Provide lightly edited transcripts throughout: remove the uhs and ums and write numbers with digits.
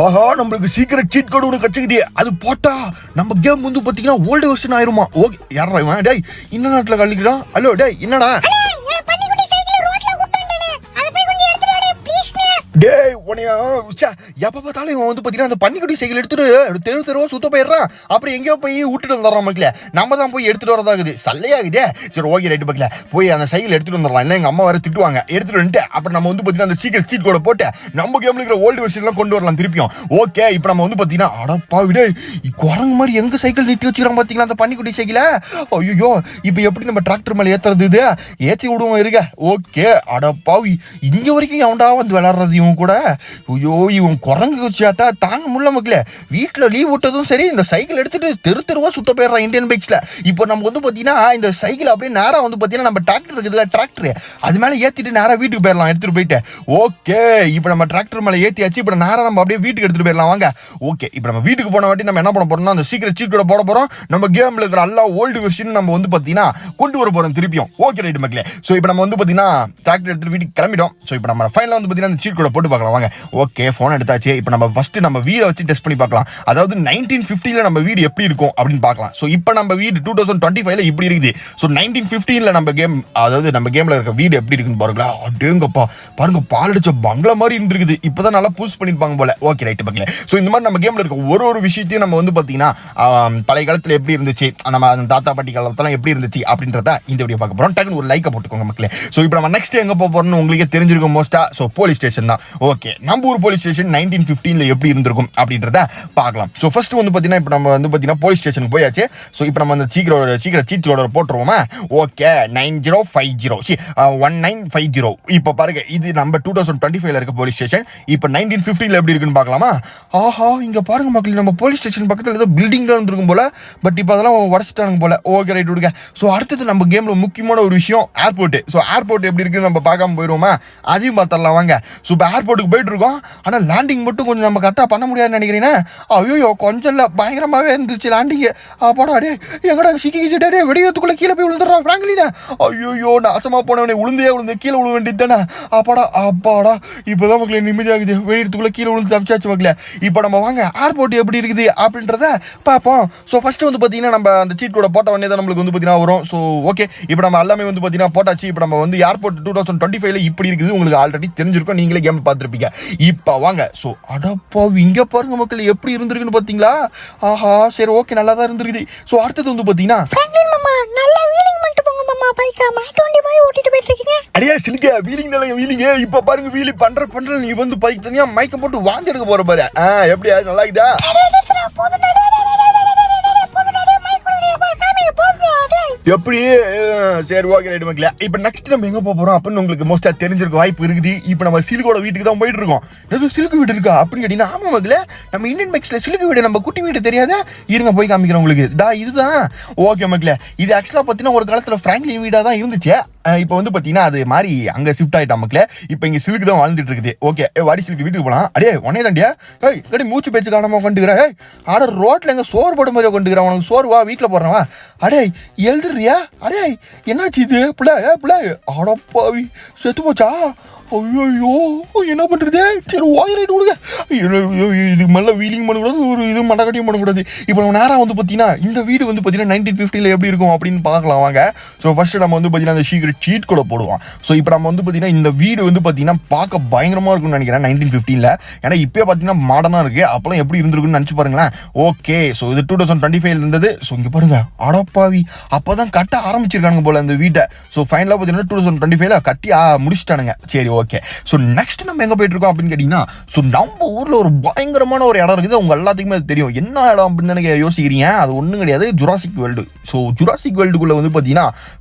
ஆஹா நம்மளுக்கு சீக்கிரம் சீட் கோடு ஒன்று கச்சிக்குது. அது போட்டா நம்ம கேம் வந்து பாத்தீங்கன்னா ஓல்டு வெர்ஷன் ஆயிருமா. ஓகே யாரா இவன்? டேய் இந்த நாட்டுல கழிக்கிறான். ஹலோ டேய் என்னடா? டேய் உனையா எப்ப பார்த்தாலும் இவன் வந்து பாத்தீங்கன்னா அந்த பன்னிக்குட்டி சைக்கிள் எடுத்துட்டு தெருவா சுத்த போயிடுறான். அப்புறம் எங்கேயோ போய் விட்டுட்டு வந்துடுறான் மக்களே. நம்ம தான் போய் எடுத்துட்டு வரதாகுது. சல்லையாகுதே. சரி ஓகே ரைட்டு மக்களே, போய் அந்த சைக்கிள் எடுத்துட்டு வந்துடலாம். இல்லை எங்க அம்மா வேற திட்டுவாங்க. எடுத்துட்டு வந்துட்டு அப்புறம் நம்ம வந்து பாத்தீங்கன்னா அந்த சீக்கிரம் சீட் கோட போட்டு நம்ம கேம்ல இருக்கிற ஓல்டு வெர்ஷன்லாம் கொண்டு வரலாம் திருப்பியும். ஓகே இப்போ நம்ம வந்து பாத்தீங்கன்னா அடப்பா விட குரங்கு மாதிரி எங்க சைக்கிள் நிறுத்தி வச்சுக்கிறோம் பாத்தீங்களா அந்த பன்னிக்குட்டி சைக்கிள. ஐயோ இப்போ எப்படி நம்ம டிராக்டர் மேல ஏத்துறது? இது ஏத்தி விடுவோம் இருக்க. ஓகே அடப்பாவி இங்க வரைக்கும் எவன்டா வந்து விளையாடுறது இவன் கூட. ஐயோ இவன் குரங்கு வச்சாத்தா தாங்க முடியல மக்களே. வீட்டில் லீவ் விட்டதும் சரி இந்த சைக்கிள் எடுத்துட்டு தெருவா சுத்த போயிடுறான் இந்தியன் பைக்ஸ்ல. இப்போ நம்ம வந்து பாத்தீங்கன்னா இந்த சைக்கிள் அப்படியே நேரா வந்து பாத்தீங்கன்னா நம்ம டிராக்டர் இருக்குதுல டிராக்டர் அது மேல ஏத்திட்டு நேரா வீட்டுக்கு போயிடலாம் எடுத்துட்டு போயிட்டு. ஓகே இப்போ நம்ம டிராக்டர் மேல ஏத்தியாச்சு. இப்போ நேரா நம்ம அப்படியே வீட்டுக்கு எடுத்துட்டு போயிடலாம் வாங்க. ஓகே இப்போ நம்ம வீட்டுக்கு போன வாட்டி நம்ம என்ன பண்ண போறோம்னா அந்த சீக்கிரம் சீட் கூட போட போறோம். நம்ம கேம்ல இருக்கிற எல்லா ஓல்டு வெர்ஷன் நம்ம வந்து பாத்தீங்கன்னா கொண்டு வர போறோம் திருப்பியும். ஓகே ரைட் மக்களே. ஸோ இப்போ நம்ம வந்து பாத்தீங்கன்னா டிராக்டர் எடுத்துட்டு வீட்டுக்கு கிளம்பிடும். ஸோ இப்போ நம்ம ஃபைனலாக வந்து பாத்தீங்கன்னா அந்த சீட் கூட போட்டு பார்க்கலாம் வாங்க. ஓகே ஃபோன் எடுத்தாச்சு. இப்போ நம்ம ஃபர்ஸ்ட் நம்ம வீடை வச்சு டெஸ்ட் பண்ணி பார்க்கலாம். அதாவது 1950 நம்ம வீடு எப்படி இருக்கும் அப்படின்னு பார்க்கலாம். ஸோ இப்போ நம்ம வீடு 2025 இப்படி இருக்குது. ஸோ 1915 நம்ம கேம் அதாவது நம்ம கேம்ல இருக்க வீடு எப்படி இருக்குன்னு பாருங்களா. அடேங்கப்பா பாருங்க பால் அடிச்ச பங்களா மாதிரி இருந்திருக்குது. இப்போதான் நல்லா பூஸ் பண்ணிருப்பாங்க போல. ஓகே ரைட் மக்களே. ஸோ இந்த மாதிரி நம்ம கேம்ல இருக்க ஒரு விஷயத்தையும் நம்ம வந்து பாத்தீங்கன்னா பழைய காலத்துல எப்படி இருந்துச்சு நம்ம தாத்தா பாட்டி காலத்தெல்லாம் எப்படி இருந்துச்சு அப்படின்றத இந்த வீடியோ பார்க்க போறோம். டக்குன்னு ஒரு லைக்கை போட்டுக்கோங்க மக்களே. ஸோ இப்போ நம்ம நெக்ஸ்ட் எங்க போக போறோம்னு உங்களுக்கே தெரிஞ்சிருக்கும் மோஸ்டா. ஸோ போலீஸ் ஸ்டேஷன் தான். ஓகே நம்ம ஊர் போலீஸ் ஸ்டேஷன் 1915 எப்படி இருந்திருக்கும் அப்படின்றத பார்க்கலாம். ஸோ ஃபர்ஸ்ட் வந்து பாத்தீங்கன்னா இப்போ நம்ம வந்து பாத்தீங்கன்னா போலீஸ் ஸ்டேஷன் போயாச்சு. ஸோ இப்போ நம்ம அந்த சீக்கிரம் சீட் கோட போட்டுருவோமா. ஓகே 1950 இப்போ பாருங்க இது நம்ம 2025 இருக்க போலீஸ் ஸ்டேஷன். இப்போ 1915 எப்படி இருக்குன்னு பார்க்கலாமா. ஆஹா இங்க பாருங்க மக்கள் நம்ம போலீஸ் ஸ்டேஷன் பக்கத்தில் ஏதோ பில்டிங்ல இருந்திருக்கும் போல. பட் இப்போ அதெல்லாம் உடச்சிட்டாங்க போல. ஓகே ரைட் விடுங்க. ஸோ அடுத்தது நம்ம கேம்ல முக்கியமான ஒரு விஷயம் ஏர்போர்ட். ஸோ ஏர்போர்ட் எப்படி இருக்குன்னு நம்ம பார்க்காம போயிடுவோமா. அதையும் பார்த்துடலாம் வாங்க. ஸோ இப்போ ஏர்போர்ட்டுக்கு போயிட்டு இருக்கோம். ஆனால் லேண்டிங் மட்டும் கொஞ்சம் நம்ம கரெக்டாக பண்ண முடியாதுன்னு நினைக்கிறீங்கன்னா. ஐயோ கொஞ்சம் இல்லை பயங்கரமாகவே இருந்துச்சு லேண்டிங்கு. அப்பாடா டே எங்கடா சிக்கிக்கிட்டே வெடிக்கிறதுக்குள்ளே கீழே போய் விழுந்துடுறான் ஃப்ராங்க்லினா. ஐயோ நாசமாக போனவனே விழுந்து கீழே விழு வேண்டியது தானே. அப்பாடா இப்போதான் மக்களே நிம்மதியாகுது. வெடிக்கிறதுக்குள்ளே கீழே விழுந்து தப்பிச்சாச்சு மக்களே. இப்போ நம்ம வாங்க ஏர்போர்ட் எப்படி இருக்குது அப்படின்றத பார்ப்போம். ஸோ ஃபர்ஸ்ட் வந்து பார்த்தீங்கன்னா நம்ம அந்த சீட் கூட போட்ட உடனே தான் நம்மளுக்கு வந்து பார்த்தீங்கன்னா வரும். ஸோ ஓகே இப்போ நம்ம எல்லாமே வந்து பார்த்தீங்கன்னா போட்டாச்சு. இப்போ நம்ம வந்து ஏர்போர்ட் 2025 இப்படி இருக்குது. உங்களுக்கு ஆல்ரெடி தெரிஞ்சிருக்கும். நீங்களே கேம் பார்த்துருப்பீங்க. இப்போ வாங்க. ஸோ அடப்பா இங்கே பாருங்க மக்கள் எப்படி இருந்திருக்குன்னு பார்த்தீங்களா. ஆஹா சரி ஓகே நல்லா தான் இருந்திருக்குது. ஸோ அடுத்தது வந்து பார்த்தீங்கன்னா அடியா சிலுக்க வீலிங் தானே வீலிங்க. இப்ப பாருங்க வீலி பண்ற நீ வந்து பைக் தனியா மயக்கம் போட்டு வாந்தி எடுக்க போற பாரு. எப்படியா நல்லா இருக்குதா? எப்படி சரி ஓகே ரைட் மக்களே. இப்போ நெக்ஸ்ட் நம்ம எங்க போறோம் அப்படின்னு உங்களுக்கு மோஸ்டா தெரிஞ்சிருக்க வாய்ப்பு இருக்குது. இப்போ நம்ம சிலுக்கோட வீட்டுக்கு தான் போயிட்டு இருக்கோம். ஏதோ சிலுக்கு வீடு இருக்கா அப்படின்னு கேட்டீங்கன்னா ஆமா மக்களே நம்ம இந்தியன் பைக்ஸ்ல சிலுக்கு வீடு நம்ம குட்டி வீடு தெரியாத இருங்க போய் காமிக்கிறேன் உங்களுக்கு. இதுதான் ஓகே மக்களே. இது ஆக்சுவலா பார்த்தீங்கன்னா ஒரு காலத்துல பிராங்க்லின் வீடா தான் இருந்துச்சு. இப்போ வந்து பார்த்தீங்கன்னா அது மாதிரி அங்கே ஷிஃப்ட் ஆகிட்டா மக்களே. இப்போ இங்கே சிலுக்கு தான் வாழ்ந்துட்டு இருக்குது. ஓகே வாடி சிலுக்கு வீட்டுக்கு போகலாம். அடே உடனே தாண்டியா கடி மூச்சு பேச்சு காணாமல் கொண்டுக்கிறேன். ஆட ரோட்டில் எங்கே சோறு போட மாதிரி கொண்டுக்கிறேன். உனக்கு சோறு வா வீட்டில் போடுறவா. அடே எழுதுறியா? அடே என்னாச்சு இது பிள்ளை அடப்பாவி செத்து போச்சா? ஐயோ என்ன பண்றது? சரி ஓயரைட்டு விடுங்க. இதுக்கு மேலே வீலிங் பண்ணக்கூடாது ஒரு இது மண்டக்கட்டியும் பண்ணக்கூடாது. இப்போ நம்ம நேரம் வந்து பார்த்தீங்கன்னா இந்த வீடு வந்து பார்த்தீங்கன்னா 1950 எப்படி இருக்கும் அப்படின்னு பார்க்கலாம் வாங்க. ஸோ ஃபர்ஸ்ட் நம்ம வந்து பார்த்தீங்கன்னா அந்த சீக்கிரம் சீட் கூட போடுவோம். ஸோ இப்போ நம்ம வந்து பார்த்தீங்கன்னா இந்த வீடு வந்து பார்த்தீங்கன்னா பார்க்க பயங்கரமாக இருக்கும்னு நினைக்கிறேன் 1915. ஏன்னா இப்போ பார்த்தீங்கன்னா மாடர்னாக இருக்குது. அப்போலாம் எப்படி இருந்திருக்குன்னு நினச்சி பாருங்களேன். ஓகே ஸோ இது 2025 இருந்தது. ஸோ இங்கே பாருங்க அடப்பாவி அப்போ தான் கட்ட ஆரம்பிச்சிருக்கானுங்க போல இந்த வீட்டை. ஸோ ஃபைனலாக பார்த்தீங்கன்னா 2025 கட்டி முடிச்சிட்டானுங்க. சரி ஓகே. ஸோ நெக்ஸ்ட் நம்ம எங்கே போயிட்டு இருக்கோம் அப்படின்னு கேட்டிங்கன்னா ஸோ நம்ம ஊரில் ஒரு பயங்கரமான ஒரு இடம் இருக்குது. உங்கள் எல்லாத்துக்குமே அது தெரியும். என்ன இடம் அப்படின்னு எனக்கு யோசிக்கிறீங்க. அது ஒன்றும் கிடையாது ஜுராசிக் வேர்ல்டு. ஸோ ஜுராசிக் வேர்ல்டுக்குள்ளே வந்து பார்த்தீங்கன்னா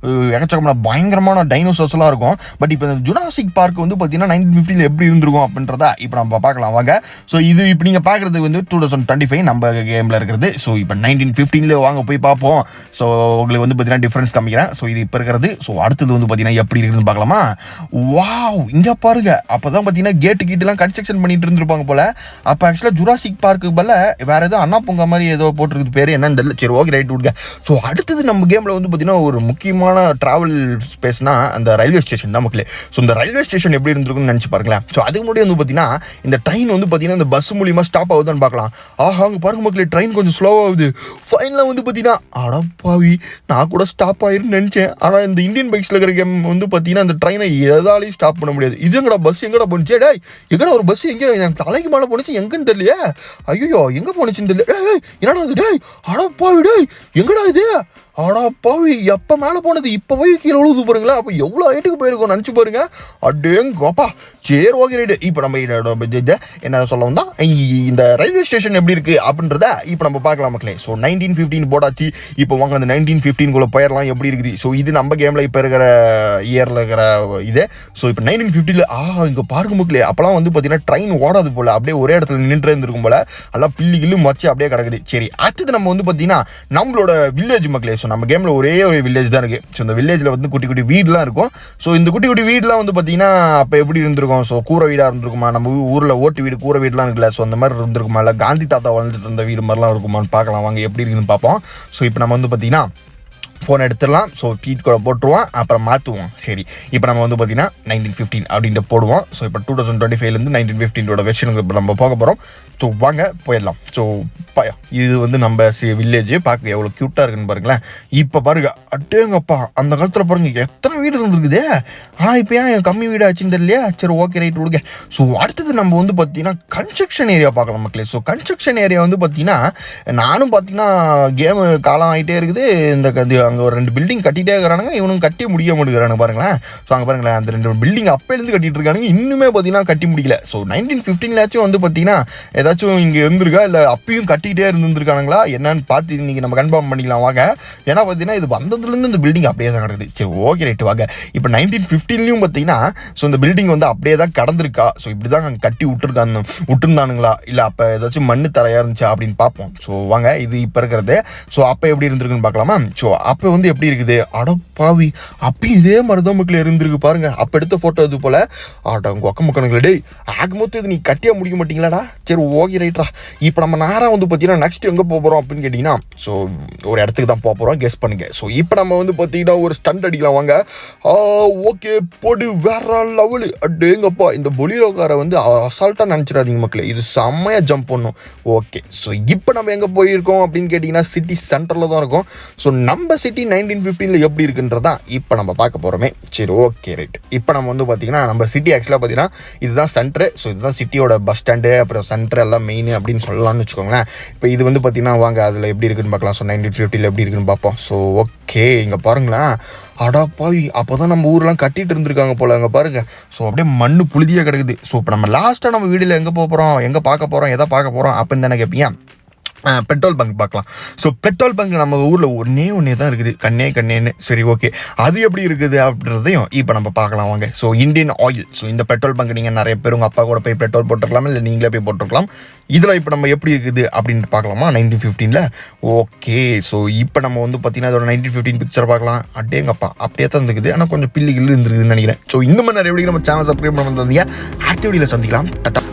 எக்கச்சக்கமான பயங்கரமான டைனோசர்ஸ் எல்லாம் இருக்கும். பட் இப்போ இந்த ஜுராசிக் பார்க் வந்து பார்த்தீங்கன்னா 1950 எப்படி இருந்திருக்கும் அப்படின்றத இப்போ நம்ம பார்க்கலாம் வாங்க. ஸோ இது இப்போ நீங்கள் பார்க்குறது வந்து 2025 நம்ம கேமில் இருக்கிறது. ஸோ இப்போ 1915 வாங்க போய் பார்ப்போம். ஸோ உங்களுக்கு வந்து பார்த்தீங்கன்னா டிஃப்ரென்ஸ் காமிக்கிறேன். ஸோ இது இப்போ இருக்கிறது. ஸோ அடுத்தது வந்து பார்த்தீங்கன்னா எப்படி இருக்குதுன்னு பார்க்கலாமா. வாவ் இங்கே இங்கே பாருங்க அப்போதான் பார்த்தீங்கன்னா கேட்டு கீட்டெல்லாம் கன்ஸ்ட்ரக்ஷன் பண்ணிட்டு இருந்திருப்பாங்க போல. அப்போ ஆக்சுவலாக ஜுராசிக் பார்க்கு பதில் வேற ஏதோ அண்ணா பூங்கா மாதிரி ஏதோ போட்டிருக்குது பேர் என்னன்னு தெரியல. சரி ஓகே ரைட் விடுங்க. ஸோ அடுத்தது நம்ம கேமில் வந்து பார்த்தீங்கன்னா ஒரு முக்கியமான ட்ராவல் ஸ்பேஸ்னா அந்த ரயில்வே ஸ்டேஷன் தான் மக்களே. ஸோ இந்த ரயில்வே ஸ்டேஷன் எப்படி இருந்திருக்குன்னு நினச்சி பாருங்களேன். ஸோ அதுக்கு முன்னாடி வந்து பார்த்தீங்கன்னா இந்த ட்ரெயின் வந்து பார்த்தீங்கன்னா இந்த பஸ் மூலியமாக ஸ்டாப் ஆகுதுன்னு பார்க்கலாம். ஆஹா அங்கே பாருங்க மக்களே ட்ரெயின் கொஞ்சம் ஸ்லோவாகுது. ஃபைனலாக வந்து பார்த்தீங்கன்னா அடப்பாவி நான் கூட ஸ்டாப் ஆயிருன்னு நினச்சேன். ஆனால் இந்த இந்தியன் பைக்ஸில் இருக்கிற கேம் வந்து பார்த்தீங்கன்னா அந்த ட்ரெயினை எதாலையும் ஸ்டாப் பண்ண முடியாது. இது எங்கடா பஸ் எங்கடா போணுச்சு? டேய் எங்கடா ஒரு பஸ் எங்கே எனக்கு தலைக்கு மேலே போணுச்சு எங்கன்னு தெரியலையே. ஐயோ எங்கே போணுச்சுன்னு தெரியல. என்னடா இது? டேய் அடப்பாவி டேய் எங்கடா இது? அடப்பாவி எப்போ மேலே போனது இப்போ போய் கீழே விழுது பாருங்களேன். அப்போ எவ்வளோ ஹைட்டுக்கு போயிருக்கோம் நினச்சி பாருங்க. அடேங்கப்பா. சரி ஓகே ரைட்டு. இப்போ நம்ம என்ன சொல்ல வந்தால் இந்த ரயில்வே ஸ்டேஷன் எப்படி இருக்குது அப்படின்றத இப்போ நம்ம பார்க்கலாம் மக்களே. ஸோ 1915 போட்டாச்சு. இப்போ வாங்க அந்த 1915 போயிடலாம் எப்படி இருக்குது. ஸோ இது நம்ம கேமில் இப்போ இருக்கிற இயரில் இருக்கிற இது. ஸோ இப்போ 1950 இங்கே பாருங்க மக்களே அப்போலாம் வந்து பார்த்தீங்கன்னா ட்ரெயின் ஓடாது போல் அப்படியே ஒரே இடத்துல நின்று இருந்திருக்கும் போல் எல்லாம் பில்லி கில்லு மச்சு அப்படியே கிடக்குது. சரி அடுத்தது நம்ம வந்து பார்த்தீங்கன்னா நம்மளோட வில்லேஜ் மக்களே. ஸோ நம்ம கேமில் ஒரே ஒரு வில்லேஜ் தான் இருக்குது. ஸோ இந்த வில்லேஜில் வந்து குட்டி குட்டி வீடுலாம் இருக்கும். ஸோ இந்த குட்டி குட்டி வீடுலாம் வந்து பார்த்தீங்கன்னா அப்போ எப்படி இருந்திருக்கும்? ஸோ கூரை வீடாக இருந்திருக்குமா? நம்ம ஊரில் ஓட்டு வீடு கூரை வீடுலாம் இருக்குல்ல. ஸோ அந்த மாதிரி இருந்திருக்குமா? இல்லை காந்தி தாத்தா வாழ்ந்துட்டு இருந்த வீடு மாதிரிலாம் இருக்குமான்னு பார்க்கலாம் வாங்க எப்படி இருக்குதுன்னு பார்ப்போம். ஸோ இப்போ நம்ம வந்து பார்த்தீங்கன்னா ஃபோன் எடுத்துடலாம். ஸோ பீட் கூட போட்டுருவோம் அப்புறம் மாற்றுவோம். சரி இப்போ நம்ம வந்து பார்த்தீங்கன்னா 1915 அப்படின்ட்டு போடுவோம். ஸோ இப்போ 2025 1915 வெர்ஷனுக்கு இப்போ நம்ம போக போகிறோம். ஸோ வாங்க போயிடலாம். ஸோ இது வந்து நம்ம வில்லேஜ் பார்க்க எவ்வளோ க்யூட்டாக இருக்குன்னு பாருங்களேன். இப்போ பாருங்க அட்டேங்கப்பா அந்த காலத்தில் பாருங்க எத்தனை வீடு இருந்துருக்குதே. ஆனால் இப்போ ஏன் கம்மி வீடு ஆச்சுன்னு தெரியலையா. சரி ஓகே ரைட் விடுங்க. ஸோ அடுத்தது நம்ம வந்து பார்த்தீங்கன்னா கன்ஸ்ட்ரக்ஷன் ஏரியா பார்க்கலாம் மக்களே. ஸோ கன்ஸ்ட்ரக்ஷன் ஏரியா வந்து பார்த்தீங்கன்னா நானும் பார்த்தீங்கன்னா கேமு காலம் ஆகிட்டே இருக்குது. இந்த அங்கே ஒரு 2 பில்டிங் கட்டிகிட்டே இருக்கிறானுங்க. இவனும் கட்டி முடிய மாட்டேங்கிறானுங்க பாருங்களேன். ஸோ அங்கே பாருங்களேன் அந்த 2 பில்டிங் அப்போலேருந்து கட்டிட்டு இருக்கானுங்க. இன்னுமே பார்த்தீங்கன்னா கட்டி முடியல. ஸோ 1915 வந்து பார்த்தீங்கன்னா ஏதாச்சும் இங்கே இருந்திருக்கா இல்லை அப்பயும் கட்டிக்கிட்டே இருந்திருக்கானுங்களா என்னன்னு பார்த்து இன்றைக்கி நம்ம கன்ஃபார்ம் பண்ணிக்கலாம் வாங்க. ஏன்னா பார்த்தீங்கன்னா இது வந்ததுலேருந்து இந்த பில்டிங் அப்படியே தான் கிடக்குது. சரி ஓகே ரைட்டு வாங்க. இப்போ 1915 பார்த்தீங்கன்னா ஸோ இந்த பில்டிங் வந்து அப்படியே தான் கடந்திருக்கா. ஸோ இப்படி தான் அங்கே கட்டி விட்டுருந்தானுங்களா இல்லை அப்போ ஏதாச்சும் மண்ணு தரையாக இருந்துச்சா அப்படின்னு பார்ப்போம். ஸோ வாங்க இது இப்போ இருக்கிறது. ஸோ அப்போ எப்படி இருந்திருக்குன்னு பார்க்கலாமா. ஸோ அப்போ வந்து எப்படி இருக்குது? அடப்பாவி அப்பயும் இதே மாதிரி தான் மக்கள் இருந்திருக்கு பாருங்க. அப்போ எடுத்த ஃபோட்டோ இது போல் உங்கள் ஒக்க முக்கணுங்களே. டேய் ஆகும்போது இது நீ கட்டியாக முடிக்க மாட்டீங்களாடா. சரி ஓகே ரைட்ரா. இப்போ நம்ம நேராக வந்து பார்த்தீங்கன்னா நெக்ஸ்ட் எங்கே போக போகிறோம் அப்படின்னு கேட்டிங்கன்னா ஸோ ஒரு இடத்துக்கு தான் போக போகிறோம். கெஸ் பண்ணுங்க. ஸோ இப்போ நம்ம வந்து பார்த்தீங்கன்னா ஒரு ஸ்டண்ட் அடிக்கலாம் வாங்க. ஓகே போடு வேற லெவலு. அடேங்கப்பா இந்த பொலிரோக்காரை வந்து அசால்ட்டாக நினச்சிடாதீங்க மக்களே. இது செம்மையாக ஜம்ப் பண்ணும். ஓகே ஸோ இப்போ நம்ம எங்கே போயிருக்கோம் அப்படின்னு கேட்டிங்கன்னா சிட்டி சென்டரில் தான் இருக்கும். ஸோ நம்ம சிட்டி 1915 எப்படி இருக்குன்றதான் இப்போ நம்ம பார்க்க போகிறோமே. சரி ஓகே ரைட். இப்போ நம்ம வந்து பார்த்தீங்கன்னா நம்ம சிட்டி ஆக்சுவலாக பார்த்தீங்கன்னா இதுதான் சென்ட்ரு. ஸோ இதுதான் சிட்டியோட பஸ் ஸ்டாண்டு அப்புறம் சென்ட்ரு எல்லாம் மெயின் அப்படின்னு சொல்லலாம்னு வச்சுக்கோங்களேன். இப்போ இது வந்து பார்த்தீங்கன்னா வாங்க அதில் எப்படி இருக்குன்னு பார்க்கலாம். ஸோ 1950 எப்படி இருக்குன்னு பார்ப்போம். ஸோ ஓகே இங்கே பாருங்களேன் அடாப்பாவி அப்போ தான் நம்ம ஊரெலாம் கட்டிகிட்டு இருந்திருக்காங்க போல் அங்கே பாருங்கள். ஸோ அப்படியே மண் புழுதியாக கிடக்குது. ஸோ இப்போ நம்ம லாஸ்ட்டாக நம்ம வீடியோவில் எங்கே போக போகிறோம் எங்கே பார்க்க போகிறோம் எதை பார்க்க போகிறோம் அப்படின்னு தானே கேட்பீங்க. பெட்ரோல் பங்க் பார்க்கலாம். ஸோ பெட்ரோல் பங்க் நம்ம ஊரில் ஒன்றே தான் இருக்குது கண்ணேன்னு. சரி ஓகே அது எப்படி இருக்குது அப்படின்றதையும் இப்போ நம்ம பார்க்கலாம் வாங்க. So Indian oil. ஸோ இந்த பெட்ரோல் பங்க் நீங்கள் நிறைய பேர் உங்கள் அப்பா கூட போய் பெட்ரோல் போட்டுருக்கலாம் இல்லை நீங்களே போய் போட்டுருக்கலாம். இதில் இப்போ நம்ம எப்படி இருக்குது அப்படின்னு பார்க்கலாமா 1915. ஓகே ஸோ இப்போ நம்ம வந்து பார்த்தீங்கன்னா அதோட 1915 பிக்சர் பார்க்கலாம். அடேங்கப்பா அப்படியே தான் இருக்குது. ஆனால் கொஞ்சம் பில்லி கில்லு இருந்துருக்குதுன்னு நினைக்கிறேன். ஸோ இந்த மாதிரி நிறைய வீடியோ நம்ம சேனல் சப்ஸ்கிரைப் பண்ண வந்தீங்க. அடுத்த வீடியோவில் சந்திக்கலாம். டாட்டா.